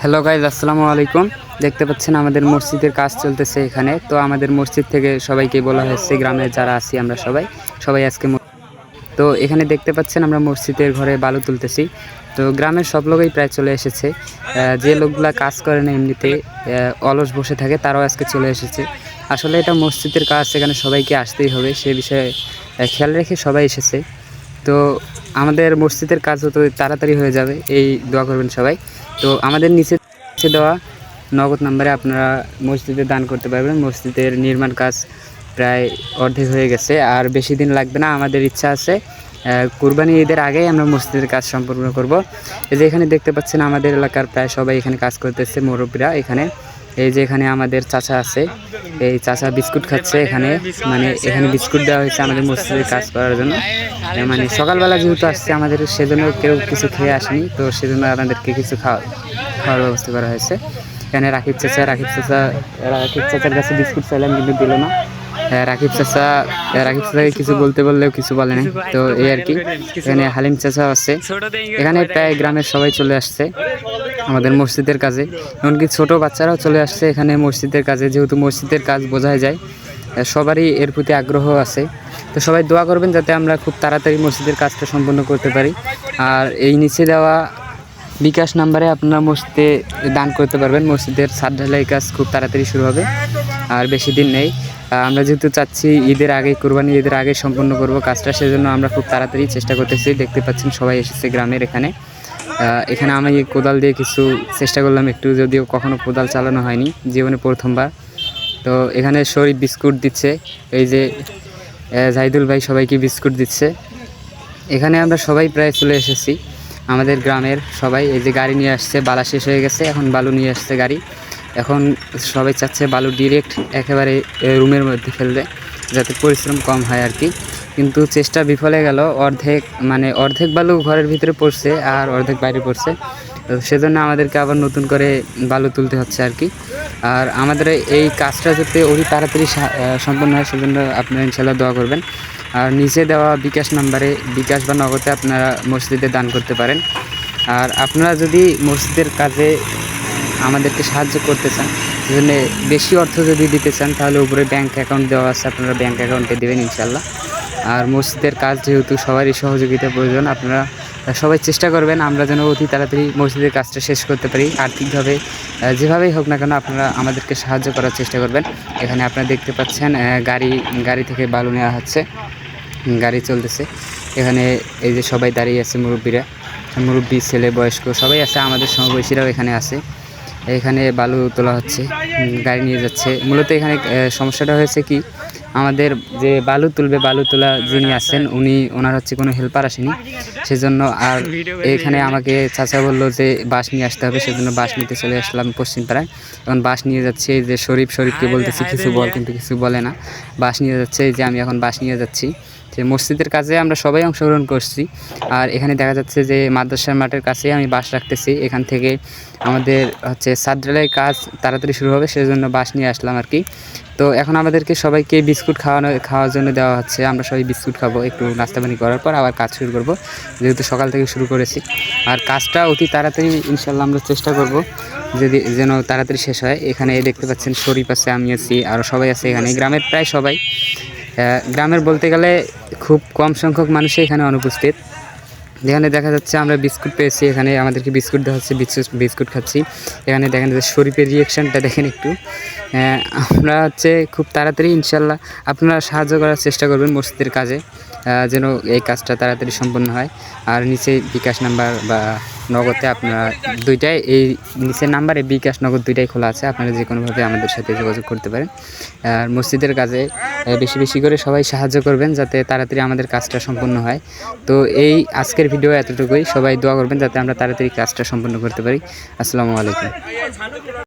Hello guys, আসসালামু আলাইকুম। দেখতে পাচ্ছেন আমাদের মসজিদের কাজ চলতেছে এখানে। তো আমাদের মসজিদ থেকে সবাইকে বলা হয়েছে, গ্রামে যারা আছি আমরা সবাই আজকে তো এখানে দেখতে পাচ্ছেন আমরা মসজিদের ঘরে বালু তুলতেছি। তো গ্রামের সব লোকই প্রায় চলে এসেছে। যে লোকগুলা কাজ করে না এমনিতে অলস বসে থাকে, তারাও আজকে চলে এসেছে। আসলে এটা মসজিদের কাজ, এখানে সবাইকে আসতেই হবে, সে বিষয়ে খেয়াল রেখে সবাই এসেছে। তো আমাদের মসজিদের কাজ হতো তাড়াতাড়ি হয়ে যাবে, এই দোয়া করবেন সবাই। তো আমাদের নিচে দেওয়া নগদ নাম্বারে আপনারা মসজিদে দান করতে পারবেন। মসজিদের নির্মাণ কাজ প্রায় অর্ধেক হয়ে গেছে, আর বেশি দিন লাগবে না। আমাদের ইচ্ছা আছে কুরবানি ঈদের আগেই আমরা মসজিদের কাজ সম্পূর্ণ করব। এই যে এখানে দেখতে পাচ্ছেন আমাদের এলাকার প্রায় সবাই এখানে কাজ করতেছে, মুরব্বীরা এখানে। এই যে এখানে আমাদের চাচা আছে, এই চাচা বিস্কুট খাচ্ছে এখানে, মানে এখানে বিস্কুট দেওয়া হয়েছে আমাদের মসজিদের কাজ করার জন্য। মানে সকালবেলা যেহেতু আসছে আমাদের, সেজন্য কেউ কিছু খেয়ে আসেনি, তো সেজন্য আমাদেরকে কিছু খাওয়ার ব্যবস্থা করা হয়েছে। এখানে রাকিব চাচার কাছে বিস্কুট চাইলাম, কিন্তু দিল না। রাকিব চাচাকে কিছু বলতে বললেও কিছু বলে নাই। তো এই আর কি। এখানে হালিম চাচা আছে। এখানে প্রায় গ্রামের সবাই চলে আসছে আমাদের মসজিদের কাজে, এমনকি ছোট বাচ্চারাও চলে আসছে এখানে মসজিদের কাজে। যেহেতু মসজিদের কাজ বোঝাই যায়, সবারই এর প্রতি আগ্রহ আছে। তো সবাই দোয়া করবেন যাতে আমরা খুব তাড়াতাড়ি মসজিদের কাজটা সম্পন্ন করতে পারি। আর এই নিচে দেওয়া বিকাশ নাম্বারে আপনারা মসজিদে দান করতে পারবেন। মসজিদের ছাদ ঢালাই কাজ খুব তাড়াতাড়ি শুরু হবে, আর বেশি দিন নেই। আমরা যেহেতু চাচ্ছি ঈদের আগে, কুরবানি ঈদের আগে সম্পন্ন করব কাজটা, সেজন্য আমরা খুব তাড়াতাড়ি চেষ্টা করতেছি। দেখতে পাচ্ছেন সবাই এসেছে গ্রামের এখানে। আমি কোদাল দিয়ে কিছু চেষ্টা করলাম একটু, যদিও কখনো কোদাল চালানো হয়নি, জীবনে প্রথমবার। তো এখানে শরীফ বিস্কুট দিচ্ছে, এই যে জাহিদুল ভাই সবাইকে বিস্কুট দিচ্ছে। এখানে আমরা সবাই প্রায় চলে এসেছি আমাদের গ্রামের সবাই। এই যে গাড়ি নিয়ে আসছে, বালা শেষ হয়ে গেছে, এখন বালু নিয়ে আসছে গাড়ি। এখন সবাই চাচ্ছে বালু ডিরেক্ট একেবারে রুমের মধ্যে ফেলবে, যাতে পরিশ্রম কম হয় আর কি। কিন্তু চেষ্টা বিফলে গেল। অর্ধেক বালু ঘরের ভিতরে পড়ছে আর অর্ধেক বাইরে পড়ছে। তো সেজন্য আমাদেরকে আবার নতুন করে বালু তুলতে হচ্ছে আর কি। আর আমাদের এই কাজটা যাতে অতি তাড়াতাড়ি সম্পন্ন হয়, সেজন্য আপনারা ইনশাল্লাহ দোয়া করবেন। আর নিচে দেওয়া বিকাশ নাম্বারে, বিকাশ বা নগদে আপনারা মসজিদে দান করতে পারেন। আর আপনারা যদি মসজিদের কাজে আমাদেরকে সাহায্য করতে চান, সেজন্য বেশি অর্থ যদি দিতে চান, তাহলে উপরে ব্যাঙ্ক অ্যাকাউন্ট দেওয়া আছে, আপনারা ব্যাঙ্ক অ্যাকাউন্টে দেবেন ইনশাল্লাহ। আর মসজিদের কাজ যেহেতু সবারই সহযোগিতা প্রয়োজন, আপনারা সবাই চেষ্টা করবেন আমরা যেন অতি তাড়াতাড়ি মসজিদের কাজটা শেষ করতে পারি। আর্থিকভাবে যেভাবেই হোক না কেন আপনারা আমাদেরকে সাহায্য করার চেষ্টা করবেন। এখানে আপনারা দেখতে পাচ্ছেন গাড়ি থেকে বালু নেওয়া হচ্ছে, গাড়ি চলতেছে এখানে। এই যে সবাই দাঁড়িয়ে আছে, মুরব্বী ছেলে বয়স্ক সবাই আছে, আমাদের সমবয়সীরাও এখানে আছে। এখানে বালু তোলা হচ্ছে, গাড়ি নিয়ে যাচ্ছে। মূলত এখানে সমস্যাটা হয়েছে কি, আমাদের যে বালু তোলা যিনি আছেন, ওনার হচ্ছে কোনো হেল্পার আসেনি, সেজন্য। আর এখানে আমাকে চাচা বললো যে বাঁশ নিয়ে আসতে হবে, সেজন্য বাঁশ নিতে চলে আসলাম পশ্চিম পাড়ায়। এখন বাঁশ নিয়ে যাচ্ছে, এই যে শরীফকে বলতেছি কিছু বল, কিন্তু কিছু বলে না। বাঁশ নিয়ে যাচ্ছে, এই যে আমি এখন বাঁশ নিয়ে যাচ্ছি। যে মসজিদের কাজে আমরা সবাই অংশগ্রহণ করছি। আর এখানে দেখা যাচ্ছে যে মাদ্রাসার মাঠের কাছে আমি বাঁশ রাখতেছি। এখান থেকে আমাদের হচ্ছে ছাদ ঢালাইয়ের কাজ তাড়াতাড়ি শুরু হবে, সেজন্য বাঁশ নিয়ে আসলাম আর কি। তো এখন আমাদেরকে সবাইকে বিস্কুট খাওয়ার জন্য দেওয়া হচ্ছে। আমরা সবাই বিস্কুট খাবো একটু নাস্তা পানি করার পর, আবার কাজ শুরু করব, যেহেতু সকাল থেকে শুরু করেছি। আর কাজটা অতি তাড়াতাড়ি ইনশাল্লাহ আমরা চেষ্টা করব যেন তাড়াতাড়ি শেষ হয়। এখানে দেখতে পাচ্ছেন শরীফ আছে, আমি আছি, আরও সবাই আছে এখানে। গ্রামের প্রায় সবাই, গ্রামের বলতে গেলে খুব কম সংখ্যক মানুষই এখানে অনুপস্থিত। যেখানে দেখা যাচ্ছে আমরা বিস্কুট পেয়েছি, এখানে আমাদেরকে বিস্কুট দেওয়া হচ্ছে, বিস্কুট খাচ্ছি। এখানে দেখেন যে শরীফের রিয়াকশানটা দেখেন একটু। আমরা হচ্ছে খুব তাড়াতাড়ি ইনশাল্লাহ আপনারা সাহায্য করার চেষ্টা করবেন মসজিদের কাজে, যেন এই কাজটা তাড়াতাড়ি সম্পন্ন হয়। আর নিচে বিকাশ নাম্বার বা নগদে আপনারা দুইটাই, এই নিচের নাম্বারে বিকাশ নগদ দুইটাই খোলা আছে, আপনারা যে কোনোভাবে আমাদের সাথে যোগাযোগ করতে পারেন। আর মসজিদের কাজে বেশি বেশি করে সবাই সাহায্য করবেন, যাতে তাড়াতাড়ি আমাদের কাজটা সম্পন্ন হয়। তো এই আজকের ভিডিও এতটুকুই। সবাই দোয়া করবেন যাতে আমরা তাড়াতাড়ি কাজটা সম্পন্ন করতে পারি। আসসালামু আলাইকুম।